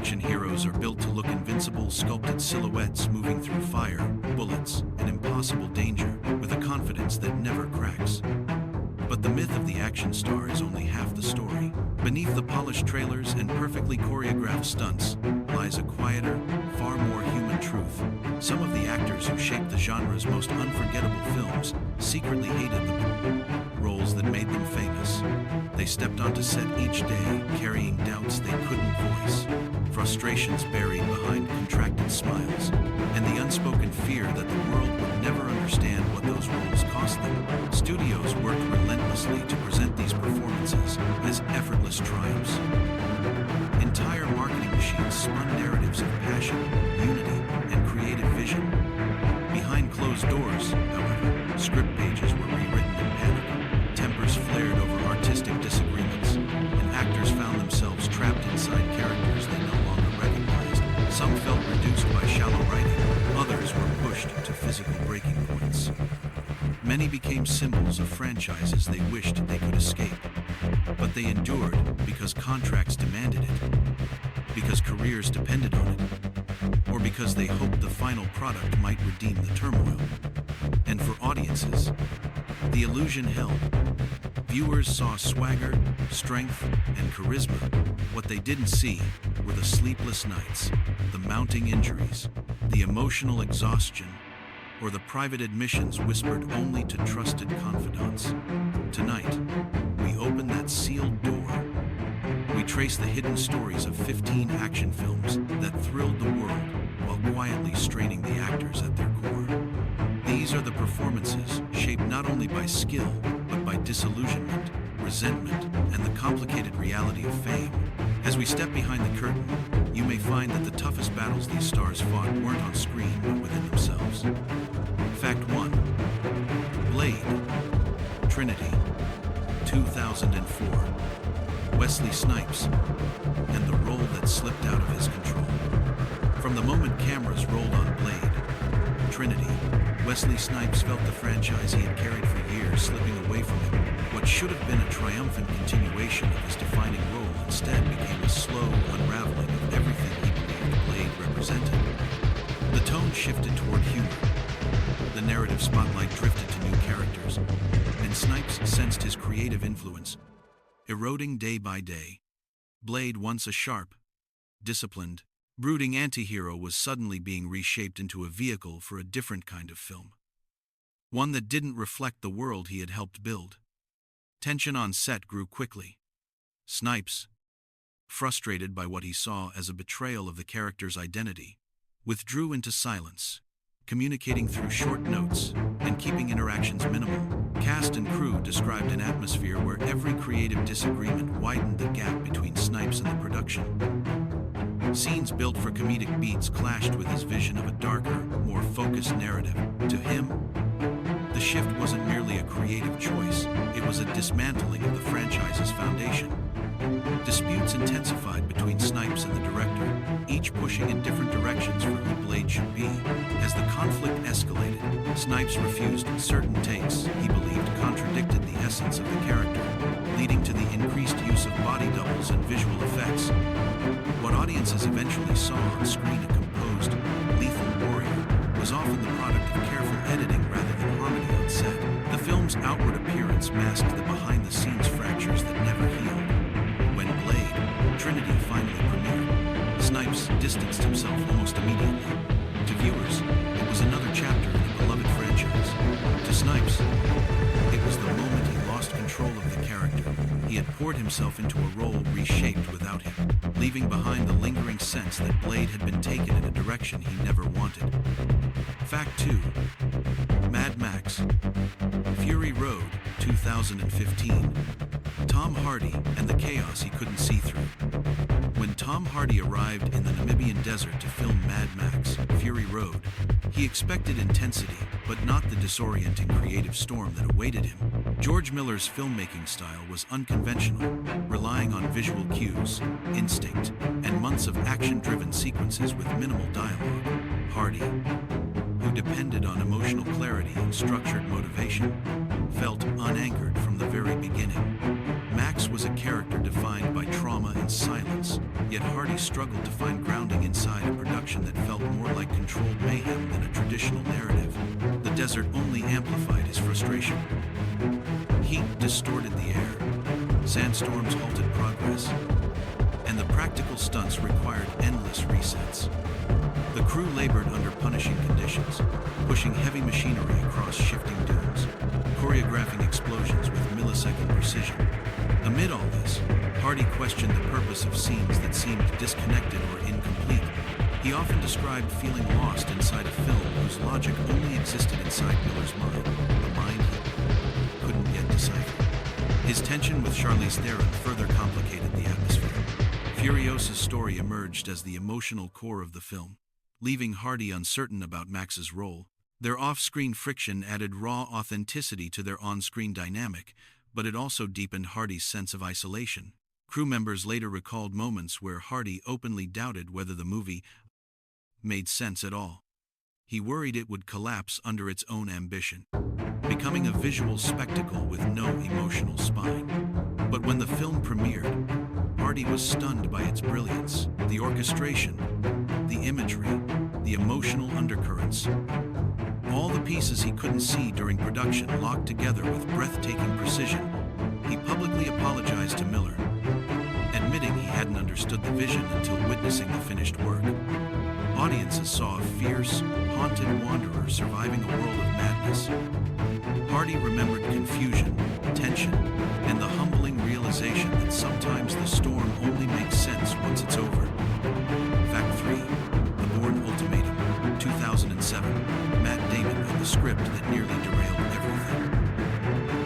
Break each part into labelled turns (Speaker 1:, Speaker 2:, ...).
Speaker 1: action heroes are built to look invincible, sculpted silhouettes moving through fire, bullets, and impossible danger with a confidence that never cracks. But the myth of the action star is only half the story. Beneath the polished trailers and perfectly choreographed stunts lies a quieter, far more human truth. Some of the actors who shaped the genre's most unforgettable films secretly hated the roles that made them famous. They stepped onto set each day carrying doubts they couldn't voice, frustrations buried behind contracted smiles, and the unspoken fear that the world would never understand what those roles cost them. Studios worked relentlessly to present these performances as effortless triumphs. Entire marketing machines spun narratives of passion, unity, and creative vision. Behind closed doors, however, script pages were rewritten in panic. Tempers flared over artistic disagreements, and actors found themselves trapped inside characters they no longer recognized. Some felt reduced by shallow writing, others were pushed to physical breaking points. Many became symbols of franchises they wished they could escape. But they endured because contracts demanded it, because careers depended on it, or because they hoped the final product might redeem the turmoil. And for audiences, the illusion held. Viewers saw swagger, strength, and charisma. What they didn't see were the sleepless nights, the mounting injuries, the emotional exhaustion, or the private admissions whispered only to trusted confidants. Tonight, we open that sealed door. We trace the hidden stories of 15 action films that thrilled the world while quietly straining the actors at their core. These are the performances shaped not only by skill, but by disillusionment, resentment, and the complicated reality of fame. As we step behind the curtain, you may find that the toughest battles these stars fought weren't on screen but within themselves. Fact 1. Blade. Trinity. 2004. Wesley Snipes, and the role that slipped out of his control. From the moment cameras rolled on Blade, Trinity, Wesley Snipes felt the franchise he had carried for years slipping away from him. What should have been a triumphant continuation of his defining role instead became a slow unraveling of everything he believed Blade represented. The tone shifted toward humor. The narrative spotlight drifted to new characters, and Snipes sensed his creative influence eroding day by day. Blade, once a sharp, disciplined, brooding anti-hero, was suddenly being reshaped into a vehicle for a different kind of film. One that didn't reflect the world he had helped build. Tension on set grew quickly. Snipes, frustrated by what he saw as a betrayal of the character's identity, withdrew into silence, communicating through short notes and keeping interactions minimal. Cast and crew described an atmosphere where every creative disagreement widened the gap between Snipes and the production. Scenes built for comedic beats clashed with his vision of a darker, more focused narrative. To him, the shift wasn't merely a creative choice, it was a dismantling of the franchise's foundation. Disputes intensified between Snipes and the director, each pushing in different directions for who Blade should be. As the conflict escalated, Snipes refused certain takes he believed contradicted the essence of the character, leading to the increased use of body doubles and visual effects. What audiences eventually saw on screen, a composed, lethal warrior, was often the product of careful editing rather than harmony on set. The film's outward appearance masked the behind-the-scenes fractures that never healed. When Blade, Trinity finally premiered, Snipes distanced himself almost immediately. To viewers, it was another chapter in a beloved franchise. To Snipes, it was the moment he lost control of the character. He had poured himself into a role reshaped without him, leaving behind the lingering sense that Blade had been taken in a direction he never wanted. Fact 2. Mad Max. Fury Road, 2015. Tom Hardy and the chaos he couldn't see through. When Tom Hardy arrived in the Namibian desert to film Mad Max, Fury Road, he expected intensity, but not the disorienting creative storm that awaited him. George Miller's filmmaking style was unconventional, relying on visual cues, instinct, and months of action-driven sequences with minimal dialogue. Hardy, who depended on emotional clarity and structured motivation, felt unanchored from the very beginning. Max was a character defined by trauma and silence, yet Hardy struggled to find grounding inside a production that felt more like controlled mayhem than a traditional narrative. The desert only amplified his frustration. Heat distorted the air, sandstorms halted progress, and the practical stunts required endless resets. The crew labored under punishing conditions, pushing heavy machinery across shifting dunes, choreographing explosions with millisecond precision. Amid all this, Hardy questioned the purpose of scenes that seemed disconnected or incomplete. He often described feeling lost inside a film whose logic only existed inside Miller's mind, a mind he couldn't yet decipher. His tension with Charlize Theron further complicated the atmosphere. Furiosa's story emerged as the emotional core of the film, leaving Hardy uncertain about Max's role. Their off-screen friction added raw authenticity to their on-screen dynamic, but it also deepened Hardy's sense of isolation. Crew members later recalled moments where Hardy openly doubted whether the movie made sense at all. He worried it would collapse under its own ambition, becoming a visual spectacle with no emotional spine. But when the film premiered, Hardy was stunned by its brilliance, the orchestration, the imagery, the emotional undercurrents. All the pieces he couldn't see during production locked together with breathtaking precision. He publicly apologized to Miller, admitting he hadn't understood the vision until witnessing the finished work. Audiences saw a fierce, haunted wanderer surviving a world of madness. Hardy remembered confusion, tension, and the humbling realization that sometimes the storm only makes sense once it's over. Fact 3. The Bourne Ultimatum, 2007. Matt Damon and the script that nearly derailed everything.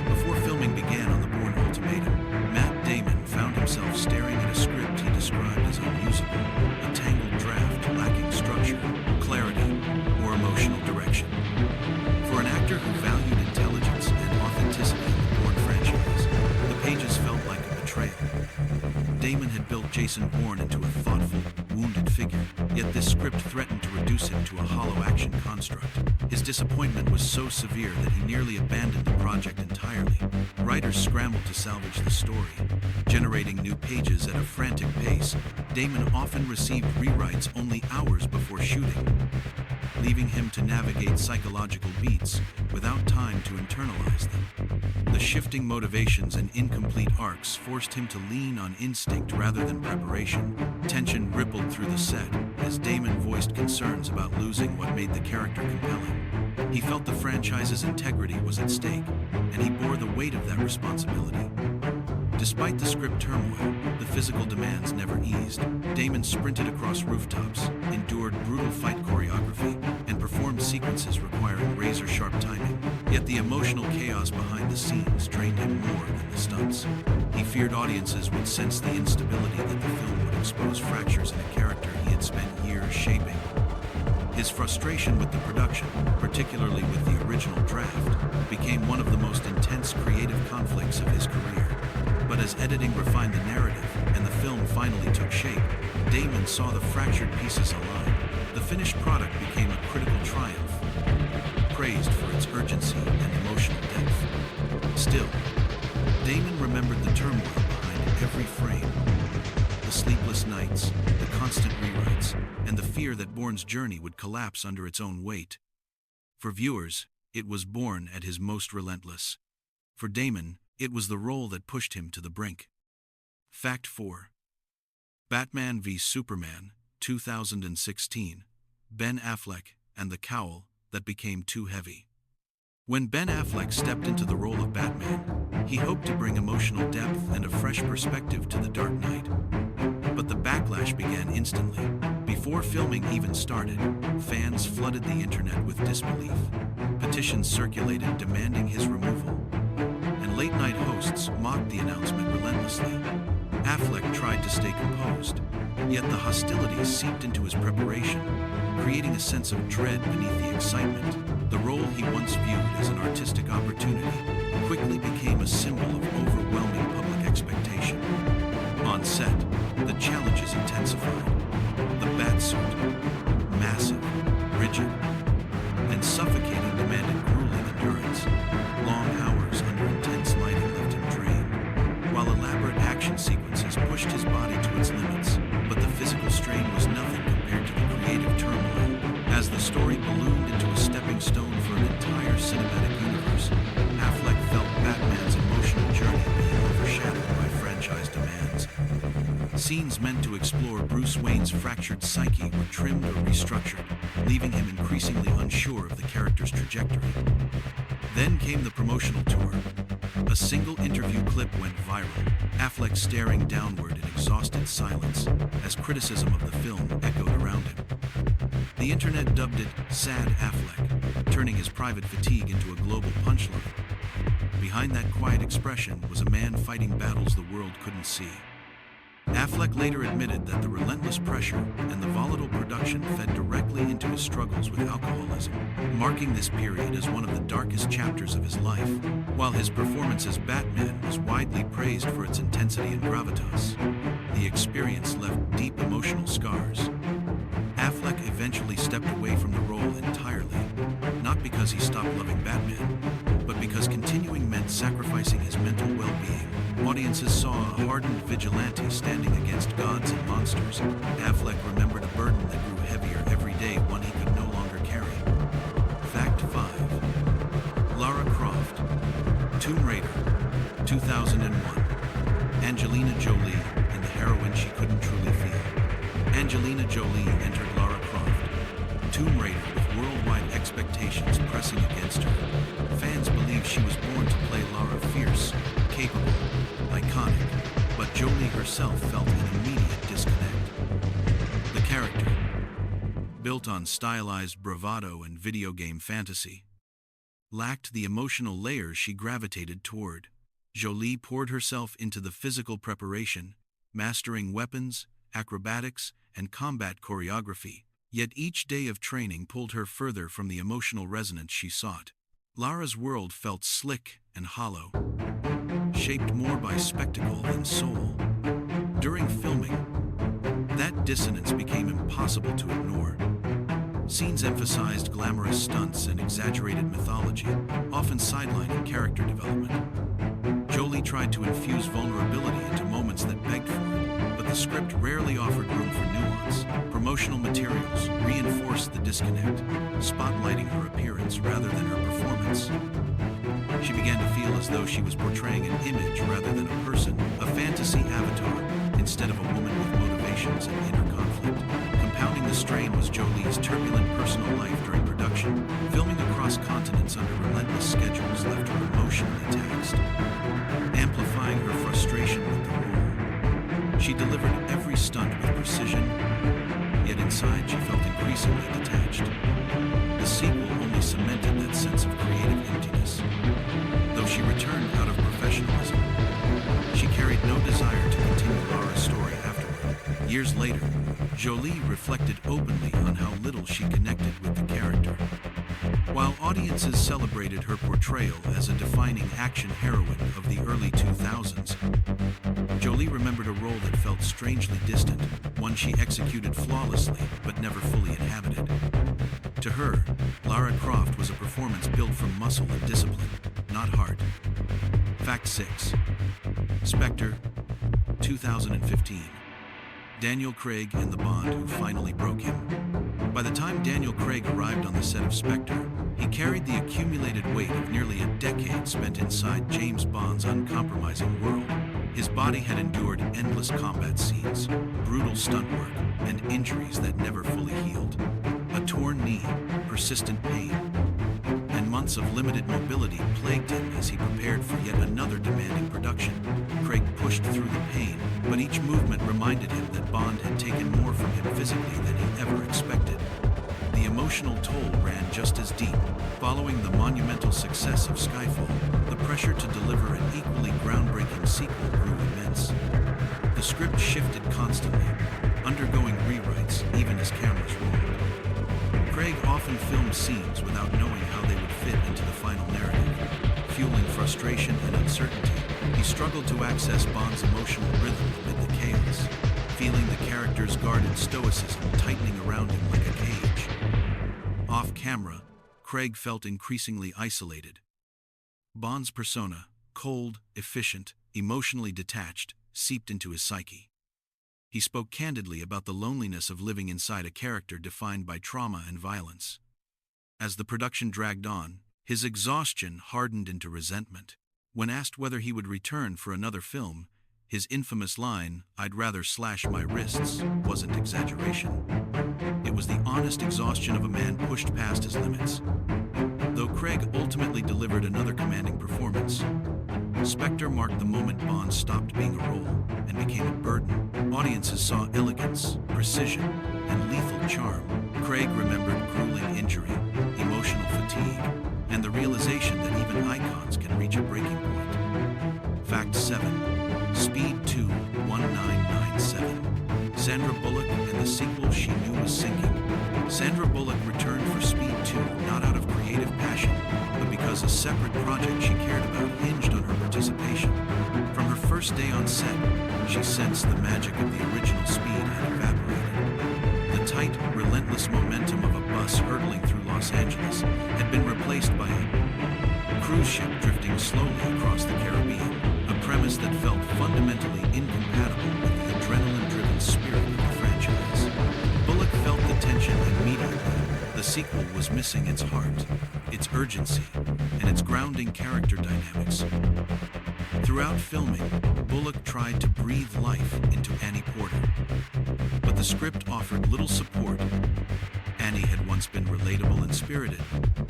Speaker 1: Before filming began on The Bourne Ultimatum, Matt Damon found himself staring at a script he described as unusable, a tangled draft lacking structure, clarity, or emotional direction. For an actor who valued intelligence and authenticity in the Bourne franchise, the pages felt like a betrayal. Damon had built Jason Bourne into a thoughtful, wounded figure, yet this script threatened to reduce him to a hollow action construct. His disappointment was so severe that he nearly abandoned the project entirely. Writers scrambled to salvage the story, generating new pages at a frantic pace. Damon often received rewrites only hours before shooting, leaving him to navigate psychological beats without time to internalize them. The shifting motivations and incomplete arcs forced him to lean on instinct rather than preparation. Tension rippled through the set as Damon voiced concerns about losing what made the character compelling. He felt the franchise's integrity was at stake, and he bore the weight of that responsibility. Despite the script turmoil, the physical demands never eased. Damon sprinted across rooftops, endured brutal fight choreography, and performed sequences requiring razor-sharp timing. Yet the emotional chaos behind the scenes drained him more than the stunts. He feared audiences would sense the instability that the film would expose fractures in a character he had spent years shaping. His frustration with the production, particularly with the original draft, became one of the most intense creative conflicts of his career. But as editing refined the narrative and the film finally took shape, Damon saw the fractured pieces align. The finished product became a critical triumph, praised for its urgency and emotional depth. Still, Damon remembered the turmoil behind every frame, the sleepless nights, the constant rewrites, and the fear that Bourne's journey would collapse under its own weight. For viewers, it was Bourne at his most relentless. For Damon, it was the role that pushed him to the brink. Fact 4. Batman v Superman, 2016. Ben Affleck and the cowl that became too heavy. When Ben Affleck stepped into the role of Batman, he hoped to bring emotional depth and a fresh perspective to The Dark Knight. But the backlash began instantly. Before filming even started, fans flooded the internet with disbelief. Petitions circulated demanding his removal, and late-night hosts mocked the announcement relentlessly. Affleck tried to stay composed, yet the hostilities seeped into his preparation, creating a sense of dread beneath the excitement. The role he once viewed as an artistic opportunity quickly became a symbol of overwhelming public expectation. On set, the challenges intensified. The batsuit, massive, rigid, and suffocating, demanded grueling endurance. Long hours under intense lighting left him drained, while a Bruce Wayne's fractured psyche were trimmed or restructured, leaving him increasingly unsure of the character's trajectory. Then came the promotional tour. A single interview clip went viral, Affleck staring downward in exhausted silence as criticism of the film echoed around him. The internet dubbed it Sad Affleck, turning his private fatigue into a global punchline. Behind that quiet expression was a man fighting battles the world couldn't see. Affleck later admitted that the relentless pressure and the volatile production fed directly into his struggles with alcoholism, marking this period as one of the darkest chapters of his life. While his performance as Batman was widely praised for its intensity and gravitas, the experience left deep emotional scars. Affleck eventually stepped away from the role entirely, not because he stopped loving Batman, but because continuing meant sacrificing his mental well-being. Audiences saw a hardened vigilante standing against gods and monsters. Affleck remembered a burden that grew heavier every day, one he could no longer carry. Fact 5. Lara Croft, Tomb Raider, 2001. Angelina Jolie and the heroine she couldn't truly feel. Angelina Jolie entered Lara Croft, Tomb Raider, with worldwide expectations pressing against her. Fans believed she was born to play Lara fierce, capable, iconic, but Jolie herself felt an immediate disconnect. The character, built on stylized bravado and video game fantasy, lacked the emotional layers she gravitated toward. Jolie poured herself into the physical preparation, mastering weapons, acrobatics, and combat choreography, yet each day of training pulled her further from the emotional resonance she sought. Lara's world felt slick and hollow, shaped more by spectacle than soul. During filming, that dissonance became impossible to ignore. Scenes emphasized glamorous stunts and exaggerated mythology, often sidelining character development. Jolie tried to infuse vulnerability into moments that begged for it, but the script rarely offered room for nuance. Promotional materials reinforced the disconnect, spotlighting her appearance rather than her performance. She began to feel as though she was portraying an image rather than a person, a fantasy avatar, instead of a woman with motivations and inner conflict. Compounding the strain was Jolie's turbulent personal life during production. Filming across continents under relentless schedules left her emotionally taxed, amplifying her frustration with the role. She delivered every stunt with precision, yet inside she felt increasingly detached. The sequel only cemented that sense of creative emptiness. Though she returned out of professionalism, she carried no desire to continue Lara's story afterward. Years later, Jolie reflected openly on how little she connected with the character. While audiences celebrated her portrayal as a defining action heroine of the early 2000s, Jolie remembered a role that felt strangely distant, one she executed flawlessly but never fully inhabited. To her, Lara Croft was a performance built from muscle and discipline, not heart. Fact 6. Spectre, 2015. Daniel Craig and the bond who finally broke him. By the time Daniel Craig arrived on the set of Spectre, he carried the accumulated weight of nearly a decade spent inside James Bond's uncompromising world. His body had endured endless combat scenes, brutal stunt work, and injuries that never fully healed. A torn knee, persistent pain, and months of limited mobility plagued him as he prepared for yet another demanding production. Craig pushed through the pain, but each movement reminded him that Bond had taken more from him physically than he ever expected. The emotional toll ran just as deep. Following the monumental success of Skyfall, the pressure to deliver an equally groundbreaking sequel grew immense. The script shifted constantly, undergoing rewrites even as cameras rolled. Craig often filmed scenes without knowing how they would fit into the final narrative. Fueling frustration and uncertainty, he struggled to access Bond's emotional rhythm amid the chaos, feeling the character's guarded stoicism tightening around him like a cage. Off camera, Craig felt increasingly isolated. Bond's persona, cold, efficient, emotionally detached, seeped into his psyche. He spoke candidly about the loneliness of living inside a character defined by trauma and violence. As the production dragged on, his exhaustion hardened into resentment. When asked whether he would return for another film, His infamous line, "I'd rather slash my wrists," wasn't exaggeration. It was the honest exhaustion of a man pushed past his limits. Though Craig ultimately delivered another commanding performance, Spectre marked the moment Bond stopped being a role and became a burden. Audiences saw elegance, precision, and lethal charm. Craig remembered grueling injury, emotional fatigue, and the realization that even icons can reach a breaking point. Fact 7. Speed 2, 1997. Sandra Bullock and the sequel she knew was sinking. Sandra Bullock returned for Speed 2 not out of creative passion, but because a separate project she cared about hinged on her participation. From her first day on set, she sensed the magic of the original Speed had evaporated. The tight, relentless momentum of a bus hurtling through Los Angeles had been replaced by a cruise ship drifting slowly across the Caribbean, a premise that felt fundamentally incompatible with the adrenaline-driven spirit of the franchise. Bullock felt the tension immediately. The sequel was missing its heart, its urgency, and its grounding character dynamics. Throughout filming, Bullock tried to breathe life into Annie Porter, but the script offered little support. Annie had once been relatable and spirited.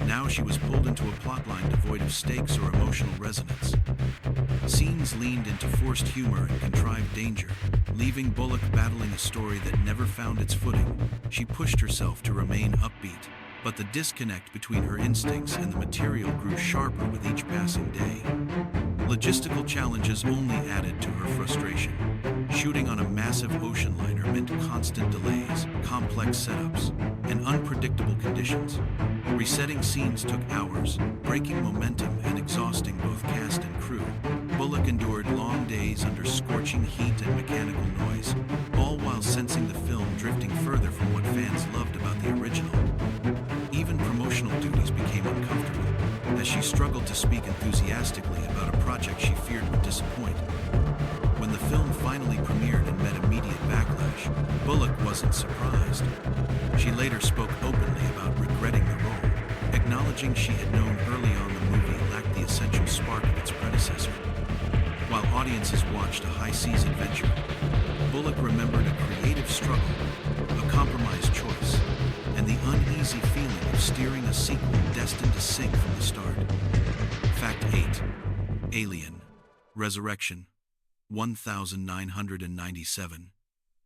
Speaker 1: Now she was pulled into a plotline devoid of stakes or emotional resonance. Scenes leaned into forced humor and contrived danger, leaving Bullock battling a story that never found its footing. She pushed herself to remain upbeat, but the disconnect between her instincts and the material grew sharper with each passing day. Logistical challenges only added to her frustration. Shooting on a massive ocean liner meant constant delays, complex setups, and unpredictable conditions. Resetting scenes took hours, breaking momentum and exhausting both cast and crew. Bullock endured long days under scorching heat and mechanical noise, all while sensing the film drifting further from what fans loved about the original. Even promotional duties became uncomfortable, as she struggled to speak enthusiastically about a project she feared would disappoint. When the film finally premiered and met immediate backlash, Bullock wasn't surprised. She later spoke openly about regretting the role, acknowledging she had known early on the movie lacked the essential spark of its predecessor. While audiences watched a high-seas adventure, Bullock remembered a creative struggle, a compromised choice, and the uneasy feeling of steering a sequel destined to sink from the start. Fact 8. Alien. Resurrection. 1997.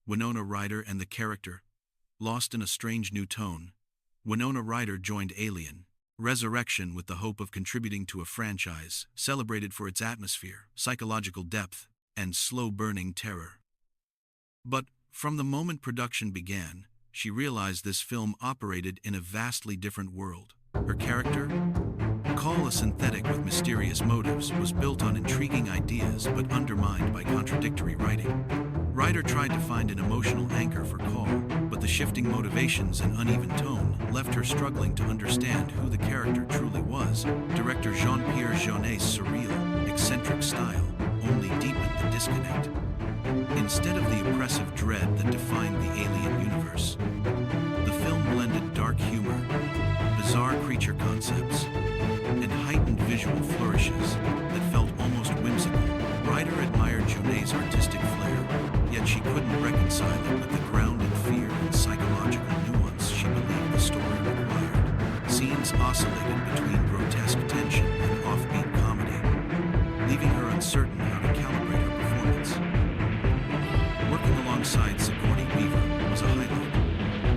Speaker 1: Winona Ryder and the character. Lost in a strange new tone, Winona Ryder joined Alien. Resurrection with the hope of contributing to a franchise celebrated for its atmosphere, psychological depth, and slow-burning terror. But from the moment production began, she realized this film operated in a vastly different world. Her character, Call a synthetic with mysterious motives, was built on intriguing ideas but undermined by contradictory writing. Ryder tried to find an emotional anchor for Call, but the shifting motivations and uneven tone left her struggling to understand who the character truly was. Director Jean-Pierre Jeunet's surreal, eccentric style only deepened the disconnect. Instead of the oppressive dread that defined the Alien universe, the film blended dark humor, bizarre creature concepts, and heightened visual flourishes that felt almost whimsical. Ryder admired Jonet's artistic flair, yet she couldn't reconcile it with the grounded fear and psychological nuance she believed the story required. Scenes oscillated between grotesque tension and offbeat comedy, leaving her uncertain how to calibrate her performance. Working alongside Sigourney Weaver was a highlight,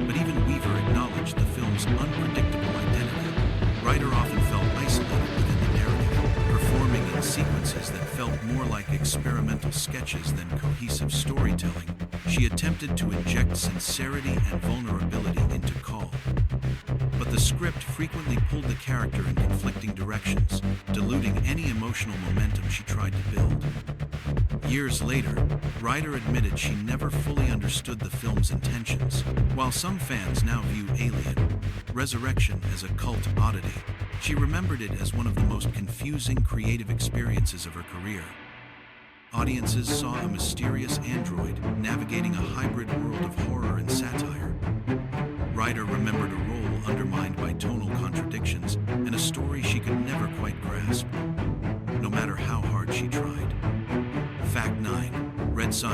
Speaker 1: but even Weaver acknowledged the film's unpredictable identity. Ryder often felt isolated within the narrative, performing in sequences that felt more like experimental sketches than cohesive storytelling. She attempted to inject sincerity and vulnerability into Call, but the script frequently pulled the character in conflicting directions, diluting any emotional momentum she tried to build. Years later, Ryder admitted she never fully understood the film's intentions. While some fans now view Alien Resurrection as a cult oddity, she remembered it as one of the most confusing creative experiences of her career. Audiences saw a mysterious android navigating a hybrid world of horror and satire. Ryder remembered a role undermined by tonal contradictions and a story she could never quite grasp, no matter how hard she tried. Fact 9.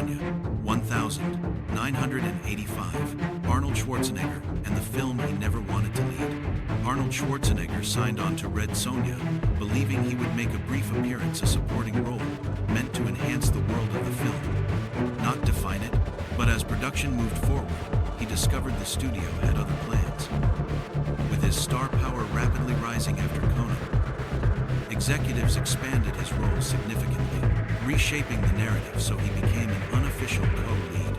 Speaker 1: Sonja, 1985, Arnold Schwarzenegger, and the film he never wanted to lead. Arnold Schwarzenegger signed on to Red Sonja, believing he would make a brief appearance, a supporting role, meant to enhance the world of the film, not define it. But as production moved forward, he discovered the studio had other plans. With his star power rapidly rising after Conan, executives expanded his role significantly, reshaping the narrative so he became an unofficial co-lead.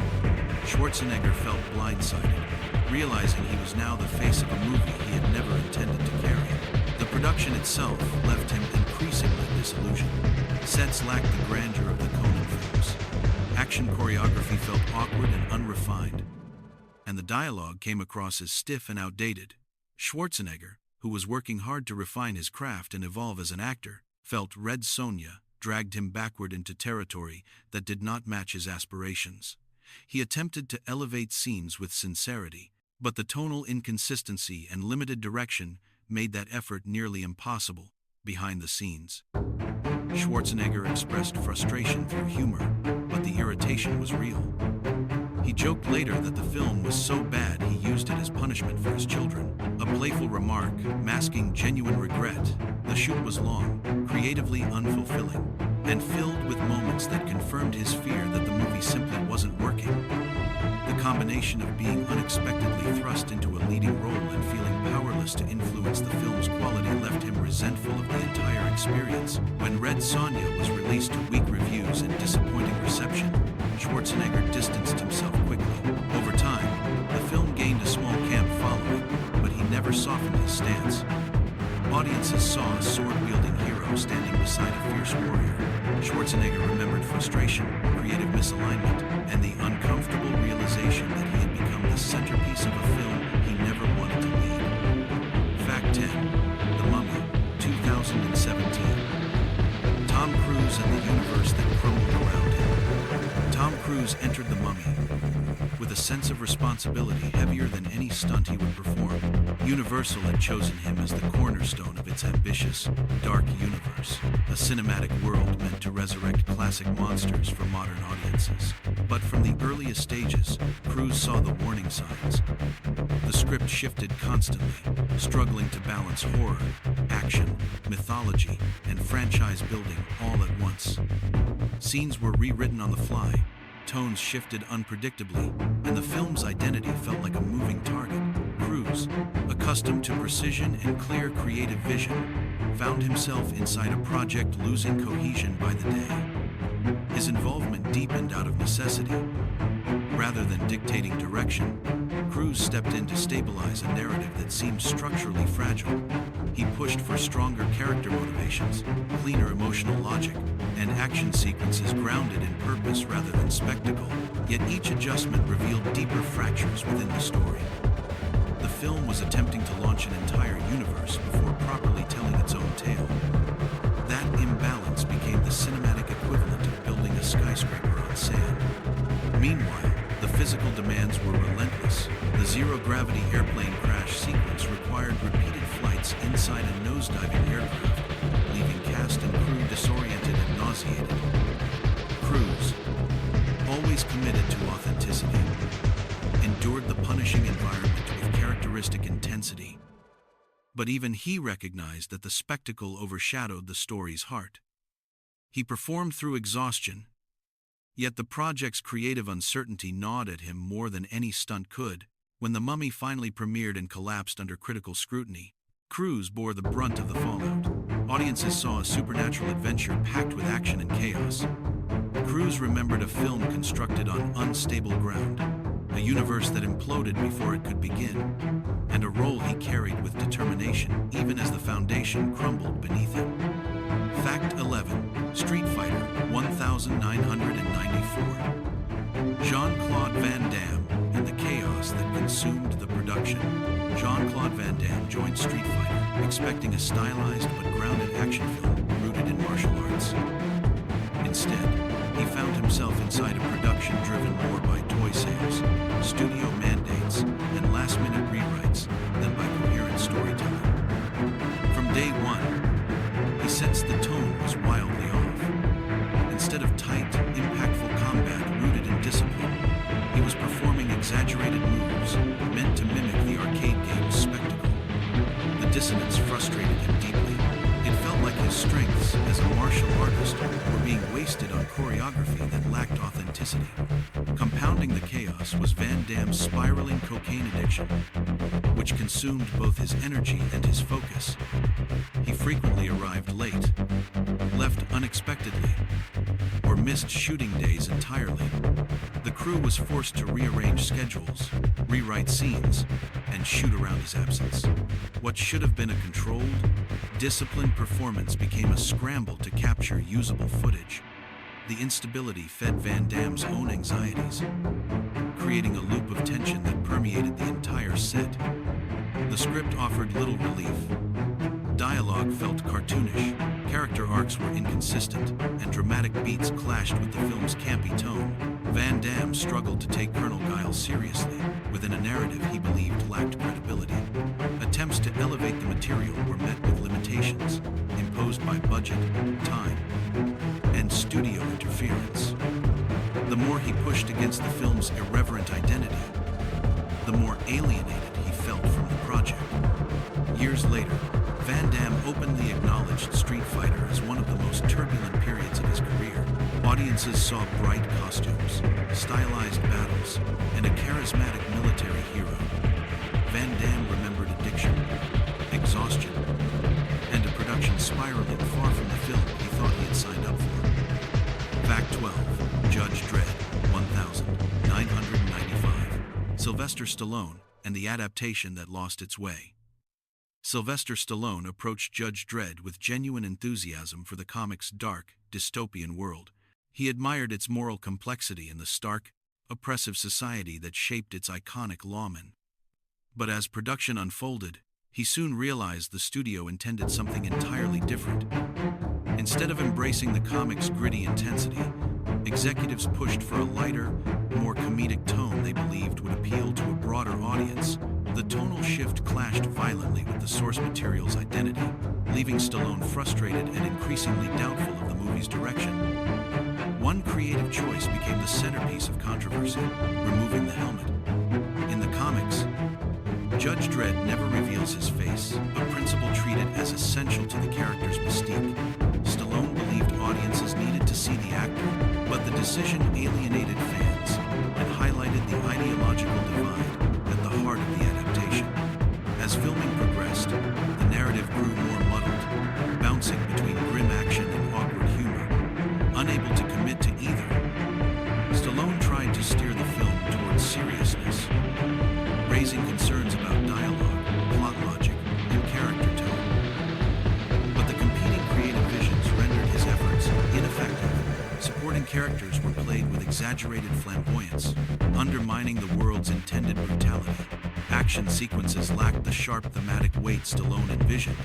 Speaker 1: Schwarzenegger felt blindsided, realizing he was now the face of a movie he had never intended to carry. The production itself left him increasingly disillusioned. Sets lacked the grandeur of the Conan films. Action choreography felt awkward and unrefined, and the dialogue came across as stiff and outdated. Schwarzenegger, who was working hard to refine his craft and evolve as an actor, felt Red Sonja dragged him backward into territory that did not match his aspirations. He attempted to elevate scenes with sincerity, but the tonal inconsistency and limited direction made that effort nearly impossible. Behind the scenes, Schwarzenegger expressed frustration through humor, but the irritation was real. He joked later that the film was so bad he used it as punishment for his children, a playful remark masking genuine regret. The shoot was long, creatively unfulfilling, and filled with moments that confirmed his fear that the movie simply wasn't working. The combination of being unexpectedly thrust into a leading role and feeling powerless to influence the film's quality left him resentful of the entire experience. When Red Sonja was released to weak reviews and disappointing reception, Schwarzenegger distanced himself quickly. Over time, the film gained a small camp following, but he never softened his stance. Audiences saw a sword-wielding hero standing beside a fierce warrior. Schwarzenegger remembered frustration, creative misalignment, and the uncomfortable realization that he had become the centerpiece of a film he never wanted to lead. Fact 10. The Mummy, 2017. Tom Cruise and the universe that crumbled around him. Tom Cruise entered The Mummy with a sense of responsibility heavier than any stunt he would perform. Universal had chosen him as the cornerstone of its ambitious, dark universe, a cinematic world meant to resurrect classic monsters for modern audiences. But from the earliest stages, Cruise saw the warning signs. The script shifted constantly, struggling to balance horror, action, mythology, and franchise building all at once. Scenes were rewritten on the fly, tones shifted unpredictably, and the film's identity felt like a moving target. Cruise, accustomed to precision and clear creative vision, found himself inside a project losing cohesion by the day. His involvement deepened out of necessity. Rather than dictating direction, Cruise stepped in to stabilize a narrative that seemed structurally fragile. He pushed for stronger character motivations, cleaner emotional logic, and action sequences grounded in purpose rather than spectacle. Yet each adjustment revealed deeper fractures within the story. The film was attempting to launch an entire universe before properly telling its own tale. That imbalance became the cinematic equivalent of building a skyscraper on sand. Meanwhile, the physical demands were relentless. The zero-gravity airplane crash sequence required repeated flights inside a nose-diving aircraft, leaving cast and crew disoriented and nauseated. Cruise, always committed to authenticity, endured the punishing environment with characteristic intensity. But even he recognized that the spectacle overshadowed the story's heart. He performed through exhaustion, yet the project's creative uncertainty gnawed at him more than any stunt could. When The Mummy finally premiered and collapsed under critical scrutiny, Cruise bore the brunt of the fallout. Audiences saw a supernatural adventure packed with action and chaos. Cruise remembered a film constructed on unstable ground, a universe that imploded before it could begin, and a role he carried with determination even as the foundation crumbled beneath him. Fact 11. Street Fighter 1994. Jean-Claude Van Damme and the chaos that consumed the production. Jean-Claude Van Damme joined Street Fighter, expecting a stylized but grounded action film rooted in martial arts. Instead, he found himself inside a production driven more by toy sales, studio mandates, and last-minute rewrites than by coherent storytelling. From day one, he sensed the tone was wildly off. Instead of tight, impactful combat rooted dissonance frustrated him deeply. It felt like his strengths as a martial artist were being wasted on choreography that lacked authenticity. Compounding the chaos was Van Damme's spiraling cocaine addiction, which consumed both his energy and his focus. He frequently arrived late, left unexpectedly, or missed shooting days entirely. The crew was forced to rearrange schedules, rewrite scenes, and shoot around his absence. What should have been a controlled, disciplined performance became a scramble to capture usable footage. The instability fed Van Damme's own anxieties, creating a loop of tension that permeated the entire set. The script offered little relief. Dialogue felt cartoonish, character arcs were inconsistent, and dramatic beats clashed with the film's campy tone. Van Damme struggled to take Colonel Guile seriously, within a narrative he believed lacked credibility. Attempts to elevate the material were met with limitations, imposed by budget, time, and studio interference. The more he pushed against the film's irreverent identity, the more alienated he felt from the project. Years later, Van Damme openly acknowledged Street Fighter as one of the most turbulent periods of his career. Audiences saw bright costumes, stylized battles, and a charismatic military hero. Van Damme remembered addiction, exhaustion, and a production spiraling far from the film he thought he had signed up for. Fact 12. Judge Dredd, 1995. Sylvester Stallone and the adaptation that lost its way. Sylvester Stallone approached Judge Dredd with genuine enthusiasm for the comic's dark, dystopian world. He admired its moral complexity and the stark, oppressive society that shaped its iconic lawmen. But as production unfolded, he soon realized the studio intended something entirely different. Instead of embracing the comic's gritty intensity, executives pushed for a lighter, more comedic tone they believed would appeal to a broader audience. The tonal shift clashed violently with the source material's identity, leaving Stallone frustrated and increasingly doubtful of the movie's direction. One creative choice became the centerpiece of controversy, removing the helmet. In the comics, Judge Dredd never reveals his face, a principle treated as essential to the character's mystique. Stallone believed audiences needed to see the actor, but the decision alienated fans and highlighted the ideological divide at the heart of the adaptation. As filming progressed, the narrative grew more muddled, bouncing between grim action and awkward humor. Unable to commit to either, Stallone tried to steer the film towards seriousness, raising concerns about dialogue, plot logic, and character tone. But the competing creative visions rendered his efforts ineffective. Supporting characters were played with exaggerated flamboyance, undermining the world's intended brutality. Action sequences lacked the sharp thematic weight Stallone envisioned.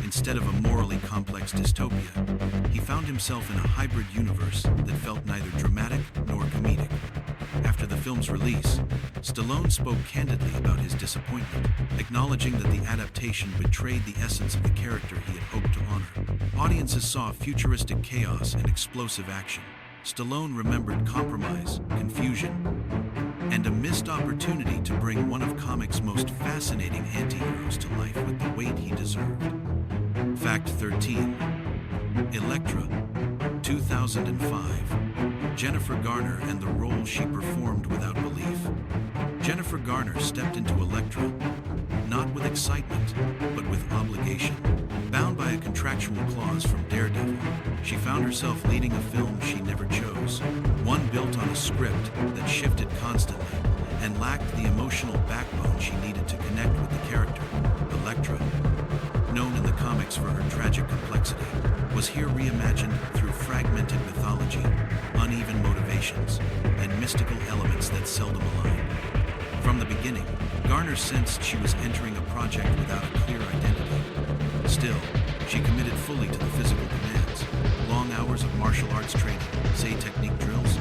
Speaker 1: Instead of a morally complex dystopia, he found himself in a hybrid universe that felt neither dramatic nor comedic. After the film's release, Stallone spoke candidly about his disappointment, acknowledging that the adaptation betrayed the essence of the character he had hoped to honor. Audiences saw futuristic chaos and explosive action. Stallone remembered compromise, confusion, and a missed opportunity to bring one of comics' most fascinating anti-heroes to life with the weight he deserved. Fact 13. Elektra, 2005. Jennifer Garner and the role she performed without belief. Jennifer Garner stepped into Elektra, not with excitement, but with obligation. Bound by a contractual clause from Daredevil, she found herself leading a film she never chose, one built on a script that shifted constantly and lacked the emotional backbone she needed to connect with the character. Elektra, known in the comics for her tragic complexity, was here reimagined through fragmented mythology, uneven motivations, and mystical elements that seldom aligned. From the beginning, Garner sensed she was entering a project without a clear identity. Still, she committed fully to the physical demands. Long hours of martial arts training, technique drills,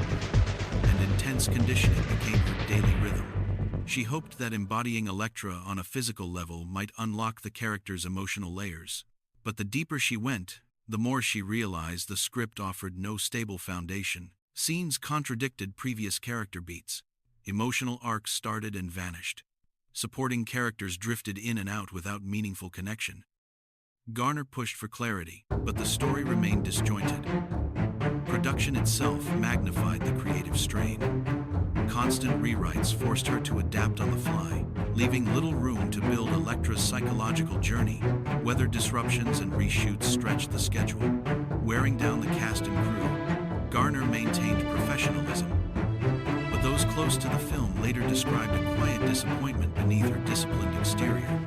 Speaker 1: and intense conditioning became her daily rhythm. She hoped that embodying Elektra on a physical level might unlock the character's emotional layers. But the deeper she went, the more she realized the script offered no stable foundation. Scenes contradicted previous character beats. Emotional arcs started and vanished. Supporting characters drifted in and out without meaningful connection. Garner pushed for clarity, but the story remained disjointed. Production itself magnified the creative strain. Constant rewrites forced her to adapt on the fly, leaving little room to build Elektra's psychological journey. Weather disruptions and reshoots stretched the schedule, wearing down the cast and crew. Garner maintained professionalism, but those close to the film later described a quiet disappointment beneath her disciplined exterior.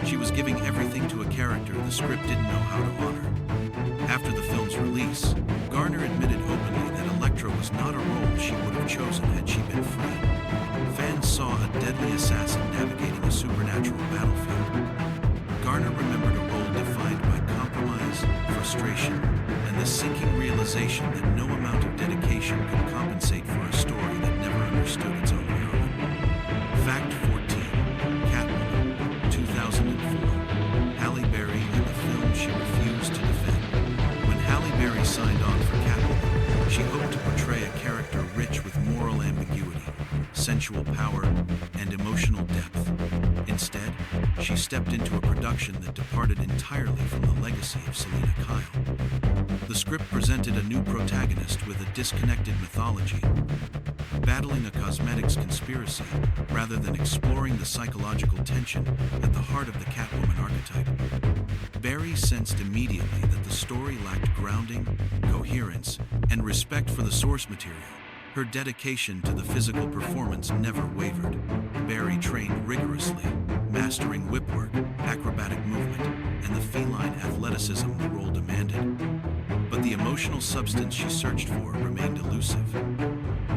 Speaker 1: She was giving everything to a character the script didn't know how to honor. After the film's release, Garner admitted openly that Elektra was not a role she would have chosen had she been free. Fans saw a deadly assassin navigating a supernatural battlefield. Garner remembered a role defined by compromise, frustration, and the sinking realization that no amount of dedication could compensate for a story that never understood its own heroine. Fact 14. Catwoman, 2004. Halle Berry and the film she refused to defend. When Halle Berry signed on for Catwoman, she hoped to portray a character rich with moral ambiguity, sensual power, and emotional depth. Instead, she stepped into a production that departed entirely from the legacy of Selina Kyle. The script presented a new protagonist with a disconnected mythology, battling a cosmetics conspiracy rather than exploring the psychological tension at the heart of the Catwoman archetype. Berry sensed immediately that the story lacked grounding, coherence, and respect for the source material. Her dedication to the physical performance never wavered. Berry trained rigorously, mastering whipwork, acrobatic movement, and the feline athleticism the role demanded. But the emotional substance she searched for remained elusive.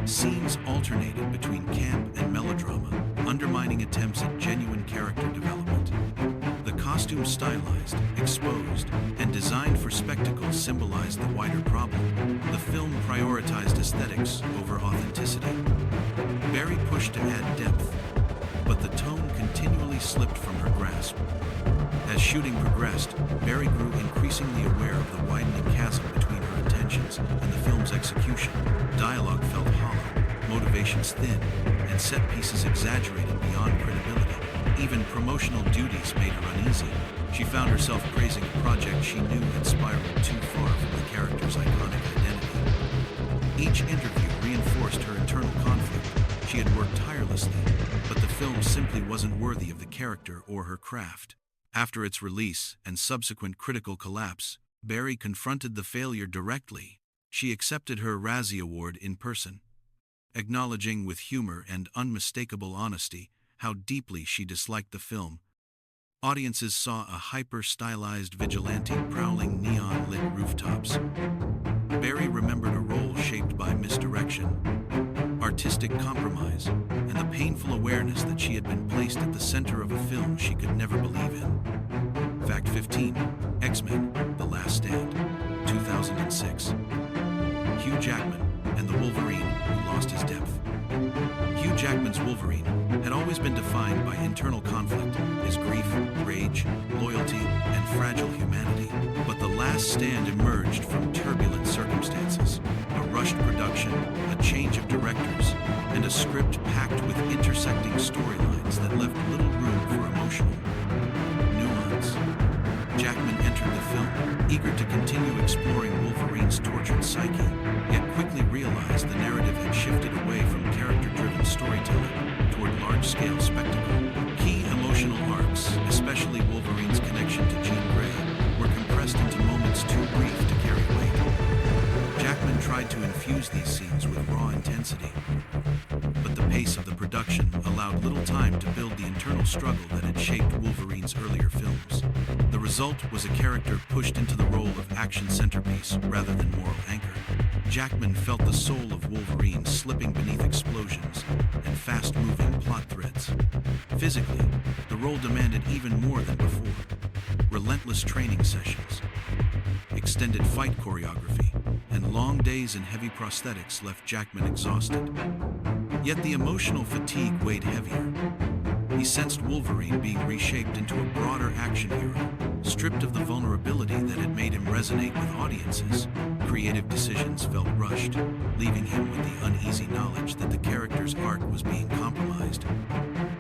Speaker 1: Scenes alternated between camp and melodrama, undermining attempts at genuine character development. The costumes stylized, exposed, and designed for spectacle symbolized the wider problem. The film prioritized aesthetics over authenticity. Berry pushed to add depth, but the tone continually slipped from her grasp. As shooting progressed, Berry grew increasingly aware of the widening chasm between her intentions and the film's execution. Dialogue felt hollow, motivations thin, and set pieces exaggerated beyond credibility. Even promotional duties made her uneasy. She found herself praising a project she knew had spiraled too far from the character's iconic identity. Each interview reinforced her internal conflict. She had worked tirelessly, but the film simply wasn't worthy of the character or her craft. After its release and subsequent critical collapse, Berry confronted the failure directly. She accepted her Razzie Award in person, acknowledging with humor and unmistakable honesty how deeply she disliked the film. Audiences saw a hyper-stylized vigilante prowling neon-lit rooftops. Berry remembered a role shaped by misdirection, artistic compromise, and the painful awareness that she had been placed at the center of a film she could never believe in. Fact 15. X-Men: The Last Stand, 2006. Hugh Jackman and the Wolverine who lost his depth. Hugh Jackman's Wolverine had always been defined by internal conflict, his grief, rage, loyalty, and fragile humanity. But The Last Stand emerged from turbulent circumstances. A rushed production, a change of directors, and a script packed with intersecting storylines that left little room for emotional nuance. Jackman entered the film, eager to continue exploring Wolverine's tortured psyche, yet quickly realized the narrative had shifted away from character-driven storytelling toward large-scale spectacle. Key emotional arcs, especially Wolverine's connection to Jean Grey, were compressed into moments too brief to carry weight. Jackman tried to infuse these scenes with raw intensity, but the pace of the production allowed little time to build the internal struggle that had shaped Wolverine's earlier films. The result was a character pushed into the role of action centerpiece rather than moral anchor. Jackman felt the soul of Wolverine slipping beneath explosions and fast-moving plot threads. Physically, the role demanded even more than before. Relentless training sessions, extended fight choreography, and long days in heavy prosthetics left Jackman exhausted. Yet the emotional fatigue weighed heavier. He sensed Wolverine being reshaped into a broader action hero, stripped of the vulnerability that had made him resonate with audiences. Creative decisions felt rushed, leaving him with the uneasy knowledge that the character's arc was being compromised.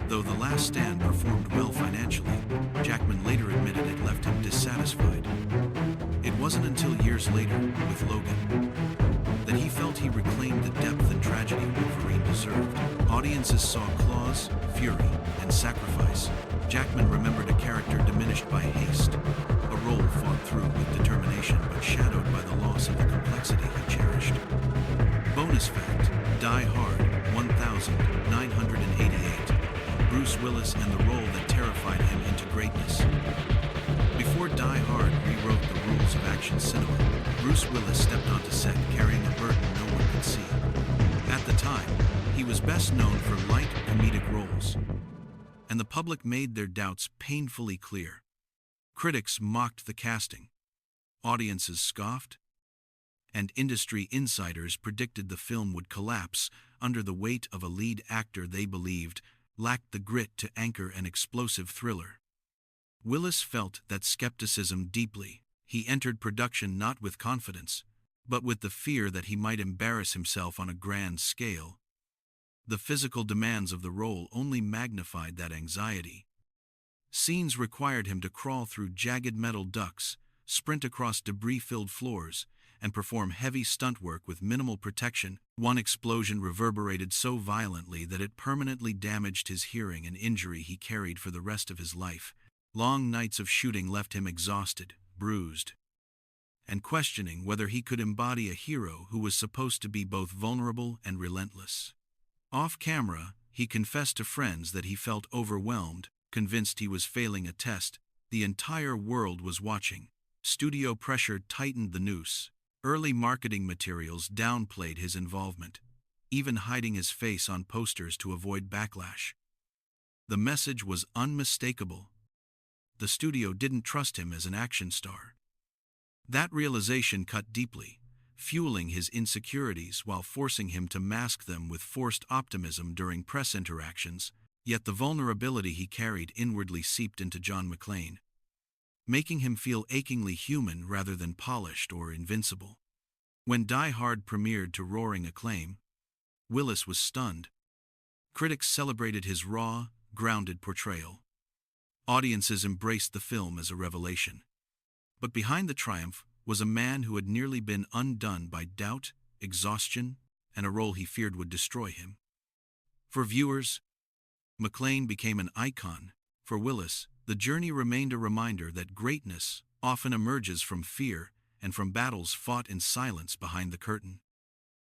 Speaker 1: Though The Last Stand performed well financially, Jackman later admitted it left him dissatisfied. It wasn't until years later, with Logan, that he felt he reclaimed the depth and tragedy Wolverine deserved. Audiences saw claws, fury, and sacrifice. Jackman remembered a character diminished by haste, a role fought through with determination but shadowed by the loss of the complexity he cherished. Bonus fact: Die Hard, 1988. Bruce Willis and the role that terrified him into greatness. Before Die Hard rewrote the rules of action cinema, Bruce Willis stepped onto set carrying a burden no one could see. At the time, he was best known for light comedic roles, and the public made their doubts painfully clear. Critics mocked the casting, audiences scoffed, and industry insiders predicted the film would collapse under the weight of a lead actor they believed lacked the grit to anchor an explosive thriller. Willis felt that skepticism deeply. He entered production not with confidence, but with the fear that he might embarrass himself on a grand scale. The physical demands of the role only magnified that anxiety. Scenes required him to crawl through jagged metal ducts, sprint across debris-filled floors, and perform heavy stunt work with minimal protection. One explosion reverberated so violently that it permanently damaged his hearing, an injury he carried for the rest of his life. Long nights of shooting left him exhausted, bruised, and questioning whether he could embody a hero who was supposed to be both vulnerable and relentless. Off camera, he confessed to friends that he felt overwhelmed, convinced he was failing a test. The entire world was watching. Studio pressure tightened the noose. Early marketing materials downplayed his involvement, even hiding his face on posters to avoid backlash. The message was unmistakable. The studio didn't trust him as an action star. That realization cut deeply, fueling his insecurities while forcing him to mask them with forced optimism during press interactions. Yet the vulnerability he carried inwardly seeped into John McClane, making him feel achingly human rather than polished or invincible. When Die Hard premiered to roaring acclaim, Willis was stunned. Critics celebrated his raw, grounded portrayal. Audiences embraced the film as a revelation. But behind the triumph was a man who had nearly been undone by doubt, exhaustion, and a role he feared would destroy him. For viewers, McClane became an icon. For Willis, the journey remained a reminder that greatness often emerges from fear and from battles fought in silence behind the curtain.